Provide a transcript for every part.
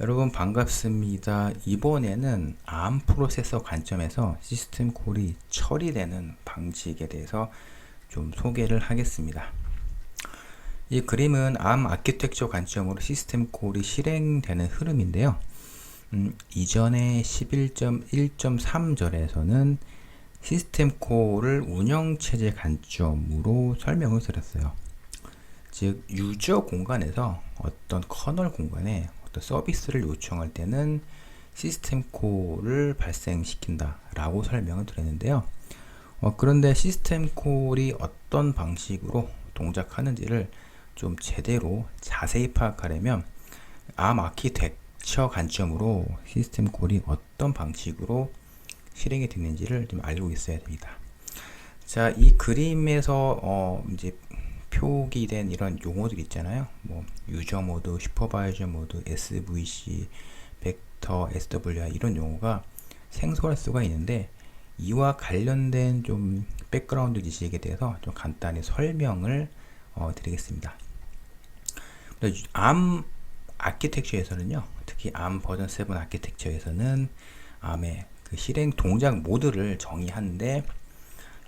여러분 반갑습니다. 이번에는 ARM 프로세서 관점에서 시스템 콜이 처리되는 방식에 대해서 좀 소개를 하겠습니다. 이 그림은 ARM 아키텍처 관점으로 시스템 콜이 실행되는 흐름인데요. 이전에 11.1.3절에서는 시스템 콜을 운영체제 관점으로 설명을 드렸어요. 즉 유저 공간에서 어떤 커널 공간에 어떤 서비스를 요청할 때는 시스템 콜을 발생시킨다 라고 설명을 드렸는데요. 그런데 시스템 콜이 어떤 방식으로 동작하는지를 좀 제대로 자세히 파악하려면 ARM 아키텍처 관점으로 시스템 콜이 어떤 방식으로 실행이 되는지를 좀 알고 있어야 됩니다. 자, 이 그림에서 이제 표기된 이런 용어들 있잖아요. 뭐 유저 모드, 슈퍼바이저 모드, SVC, 벡터, SWI 이런 용어가 생소할 수가 있는데 이와 관련된 좀 백그라운드 지식에 대해서 좀 간단히 설명을 드리겠습니다. ARM 아키텍처에서는요, 특히 ARM 버전 7 아키텍처에서는 ARM의 그 실행 동작 모드를 정의하는데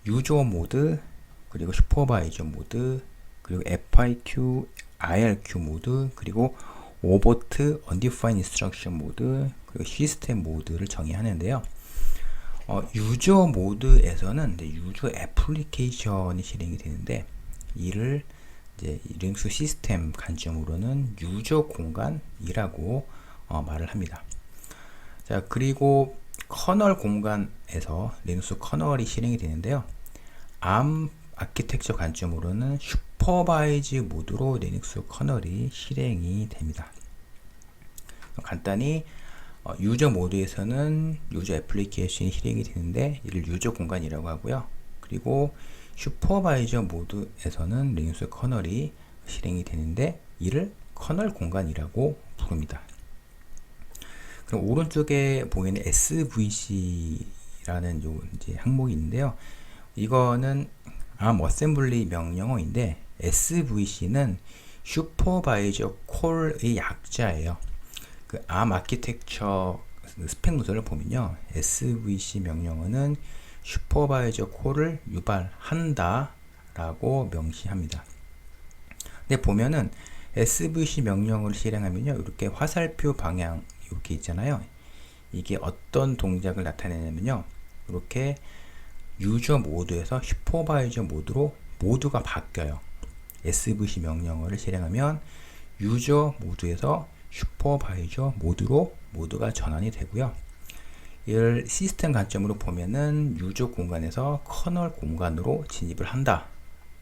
유저 모드, 그리고 슈퍼바이저 모드, 그리고 FIQ, IRQ 모드, 그리고 오버트, undefined instruction 모드, 그리고 시스템 모드를 정의하는데요. 유저 모드에서는 이제 유저 애플리케이션이 실행이 되는데 이를 이제 리눅스 시스템 관점으로는 유저 공간이라고 말을 합니다. 자, 그리고 커널 공간에서 리눅스 커널이 실행이 되는데요. ARM 아키텍처 관점으로는 슈퍼바이즈 모드로 리눅스 커널이 실행이 됩니다. 간단히 유저 모드에서는 유저 애플리케이션이 실행이 되는데 이를 유저 공간이라고 하고요. 그리고 슈퍼바이저 모드에서는 리눅스 커널이 실행이 되는데 이를 커널 공간이라고 부릅니다. 그럼 오른쪽에 보이는 SVC라는 요 이제 항목이 있는데요. 이거는 ARM 어셈블리 명령어인데 SVC는 슈퍼바이저 콜의 약자예요. 그 ARM 아키텍처 스펙 노트를 보면요, SVC 명령어는 슈퍼바이저 콜을 유발한다 라고 명시합니다. 근데 보면은 SVC 명령을 실행하면요, 이렇게 화살표 방향 이렇게 있잖아요. 이게 어떤 동작을 나타내냐면요, 이렇게 유저 모드에서 슈퍼바이저 모드로 모두가 바뀌어요. SVC 명령어를 실행하면 유저 모드에서 슈퍼바이저 모드로 모두가 전환이 되고요. 이를 시스템 관점으로 보면은 유저 공간에서 커널 공간으로 진입을 한다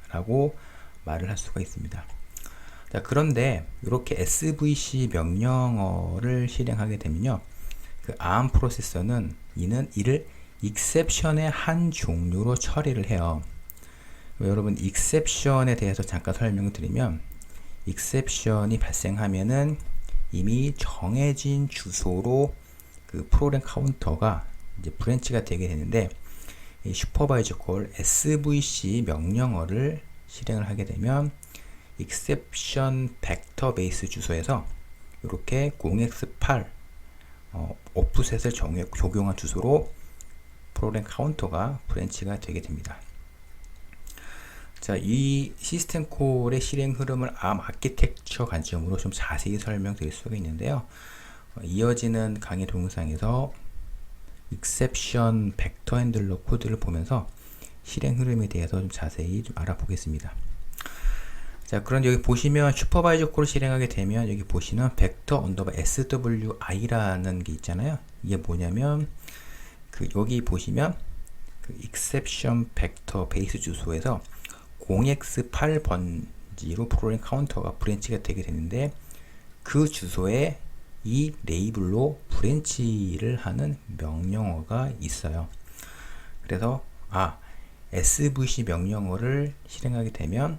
라고 말을 할 수가 있습니다. 자, 그런데 이렇게 SVC 명령어를 실행하게 되면요, 그 ARM 프로세서는 이를 익셉션의 한 종류로 처리를 해요. 여러분, 익셉션에 대해서 잠깐 설명을 드리면, 익셉션이 발생하면은 이미 정해진 주소로 그 프로그램 카운터가 이제 브랜치가 되게 되는데, 이 슈퍼바이저 콜 SVC 명령어를 실행을 하게 되면 익셉션 벡터 베이스 주소에서 이렇게 0x8 오프셋을 적용한 주소로 프로그램 카운터가 브랜치가 되게 됩니다. 자, 이 시스템 콜의 실행 흐름을 ARM 아키텍처 관점으로 좀 자세히 설명드릴 수가 있는데요. 이어지는 강의 동영상에서 익셉션 벡터 핸들러 코드를 보면서 실행 흐름에 대해서 좀 자세히 좀 알아보겠습니다. 자, 그런데 여기 보시면 슈퍼바이저 콜을 실행하게 되면 여기 보시면 벡터 언더바 SWI라는 게 있잖아요. 이게 뭐냐면 여기 보시면 그 exception 벡터 베이스 주소에서 0x8 번지로 프로그램 카운터가 브랜치가 되게 되는데 그 주소에 이 레이블로 브랜치를 하는 명령어가 있어요. 그래서 SVC 명령어를 실행하게 되면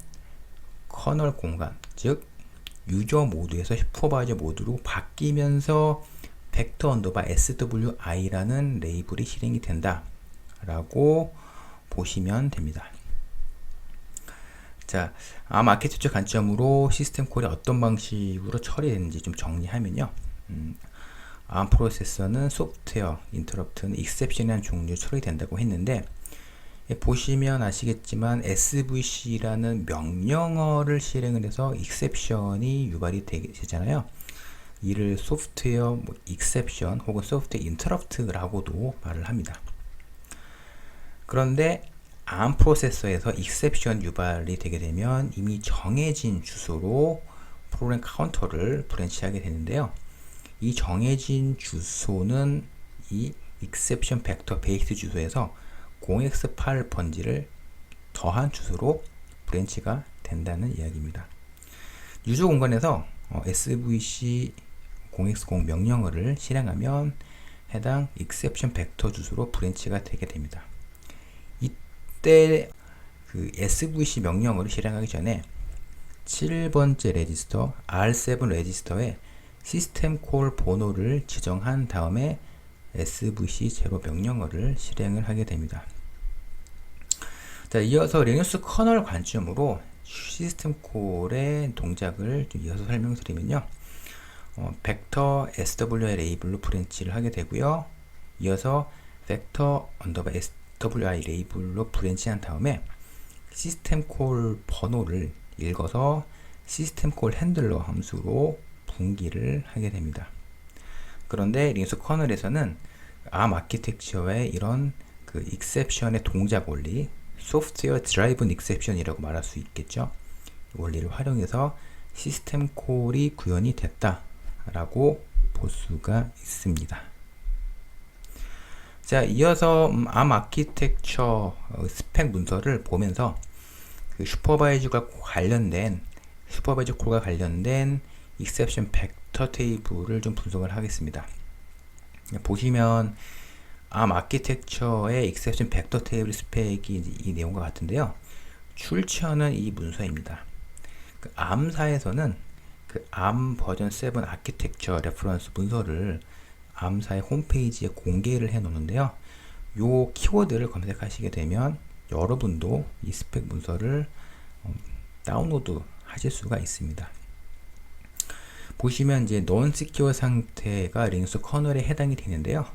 커널 공간, 즉 유저 모드에서 슈퍼바이저 모드로 바뀌면서 벡터 언더바 SWI라는 레이블이 실행이 된다 라고 보시면 됩니다. 자, ARM 아키텍처 관점으로 시스템 콜이 어떤 방식으로 처리되는지 좀 정리하면요, ARM 프로세서는 소프트웨어 인터럽트는 익셉션이라는 종류 처리된다고 했는데, 보시면 아시겠지만 SVC라는 명령어를 실행을 해서 익셉션이 유발이 되잖아요. 이를 소프트웨어 익셉션 혹은 소프트웨어 인터럽트라고도 말을 합니다. 그런데 ARM 프로세서에서 익셉션 유발이 되게 되면 이미 정해진 주소로 프로그램 카운터를 브랜치하게 되는데요. 이 정해진 주소는 이 익셉션 벡터 베이스 주소에서 0x8 번지를 더한 주소로 브랜치가 된다는 이야기입니다. 유저 공간에서 SVC 0x0 명령어를 실행하면 해당 익셉션 벡터 주소로 브랜치가 되게 됩니다. 이때 그 SVC 명령어를 실행하기 전에 7번째 레지스터 R7 레지스터에 시스템 콜 번호를 지정한 다음에 SVC 제로 명령어를 실행을 하게 됩니다. 자, 이어서 리눅스 커널 관점으로 시스템 콜의 동작을 좀 이어서 설명드리면요. 벡터 SWI 레이블로 브랜치를 하게 되고요. 이어서 벡터 언더바 SWI 레이블로 브랜치한 다음에 시스템 콜 번호를 읽어서 시스템 콜 핸들러 함수로 분기를 하게 됩니다. 그런데 리눅스 커널에서는 ARM 아키텍처의 이런 그 익셉션의 동작 원리, 소프트웨어 드라이븐 익셉션이라고 말할 수 있겠죠. 원리를 활용해서 시스템 콜이 구현이 됐다라고 볼 수가 있습니다. 자, 이어서 ARM 아키텍처 스펙 문서를 보면서 그 슈퍼바이저 콜과 관련된 익셉션 벡터 테이블을 좀 분석을 하겠습니다. 보시면 ARM 아키텍처의 익셉션 벡터 테이블 스펙이 이 내용과 같은데요. 출처는 이 문서입니다. 그 ARM사에서는 그 ARM 버전 7 아키텍처 레퍼런스 문서를 ARM사의 홈페이지에 공개를 해 놓는데요. 요 키워드를 검색하시게 되면 여러분도 이 스펙 문서를 다운로드 하실 수가 있습니다. 보시면 이제 non-secure 상태가 리눅스 커널에 해당이 되는데요.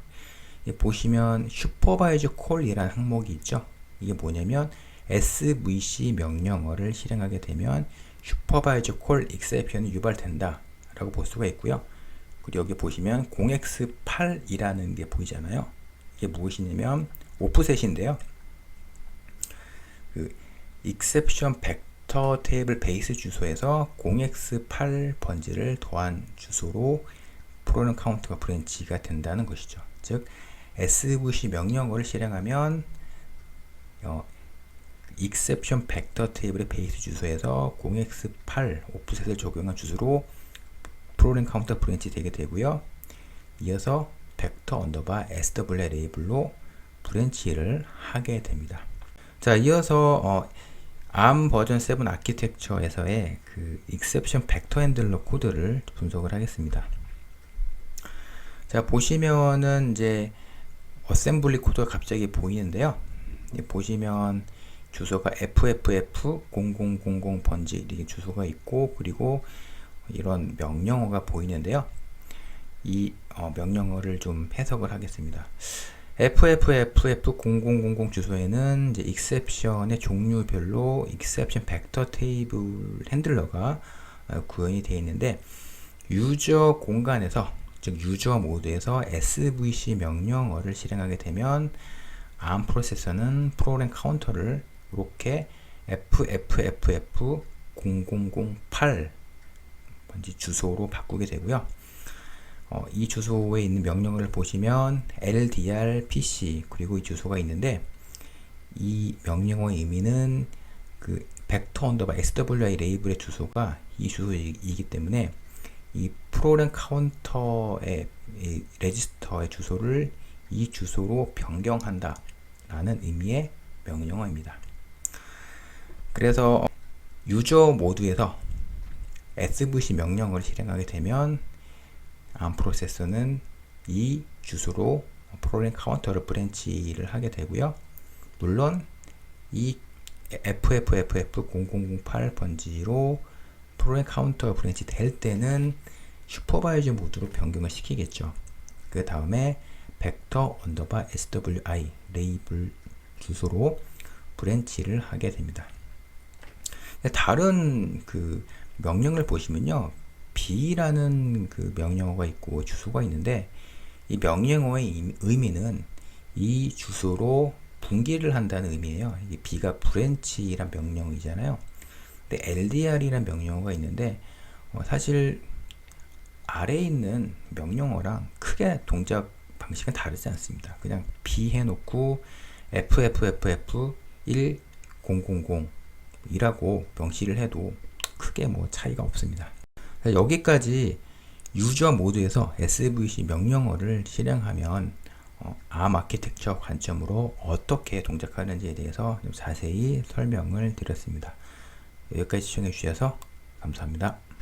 보시면 슈퍼바이저 콜이라는 항목이 있죠. 이게 뭐냐면 SVC 명령어를 실행하게 되면 슈퍼바이저 콜 익셉션이 유발된다 라고 볼 수가 있고요. 그리고 여기 보시면 0x8이라는 게 보이잖아요. 이게 무엇이냐면 오프셋인데요. 그 익셉션 벡터 테이블 베이스 주소에서 0x8 번지를 더한 주소로 프로그램 카운트가 브랜치가 된다는 것이죠. 즉 SVC 명령어를 실행하면 익셉션 벡터 테이블의 베이스 주소에서 0x8 오프셋을 적용한 주소로 프로그램 카운터 브랜치 되게 되고요. 이어서 벡터 언더바 SWI 레이블로 브랜치를 하게 됩니다. 자, 이어서 ARM 버전 7 아키텍처에서의 그 익셉션 벡터 핸들러 코드를 분석을 하겠습니다. 자, 보시면은 이제 어셈블리 코드가 갑자기 보이는데요. 보시면 주소가 FFF0000 번지 이렇게 주소가 있고, 그리고 이런 명령어가 보이는데요. 이 명령어를 좀 해석을 하겠습니다. FFFF0000 주소에는 이제 익셉션의 종류별로 익셉션 벡터 테이블 핸들러가 구현이 되어 있는데, 유저 공간에서 즉 유저 모드에서 SVC 명령어를 실행하게 되면 ARM 프로세서는 프로그램 카운터를 이렇게 FFFF0008 번지 주소로 바꾸게 되고요. 이 주소에 있는 명령어를 보시면 LDR PC 그리고 이 주소가 있는데, 이 명령어의 의미는 그 벡터 언더바 SWI 레이블의 주소가 이 주소이기 때문에 이 프로그램 카운터의 레지스터의 주소를 이 주소로 변경한다 라는 의미의 명령어입니다. 그래서 유저 모드에서 SVC 명령어를 실행하게 되면 ARM 프로세서는 이 주소로 프로그램 카운터를 브랜치를 하게 되고요. 물론 이 FFFF0008 번지로 프로그램 카운터 브랜치 될 때는 슈퍼바이저 모드로 변경을 시키겠죠. 그 다음에 벡터 언더바 SWI 레이블 주소로 브랜치를 하게 됩니다. 다른 그 명령을 보시면요, b라는 그 명령어가 있고 주소가 있는데, 이 명령어의 의미는 이 주소로 분기를 한다는 의미예요. 이게 b가 브랜치란 명령이잖아요. 근데 LDR이란 명령어가 있는데, 사실 아래에 있는 명령어랑 크게 동작 방식은 다르지 않습니다. 그냥 b 해놓고 FFFF 1000 이라고 명시를 해도 크게 뭐 차이가 없습니다. 여기까지 유저 모드에서 SVC 명령어를 실행하면 ARM 아키텍처 관점으로 어떻게 동작하는지에 대해서 좀 자세히 설명을 드렸습니다. 여기까지 시청해 주셔서 감사합니다.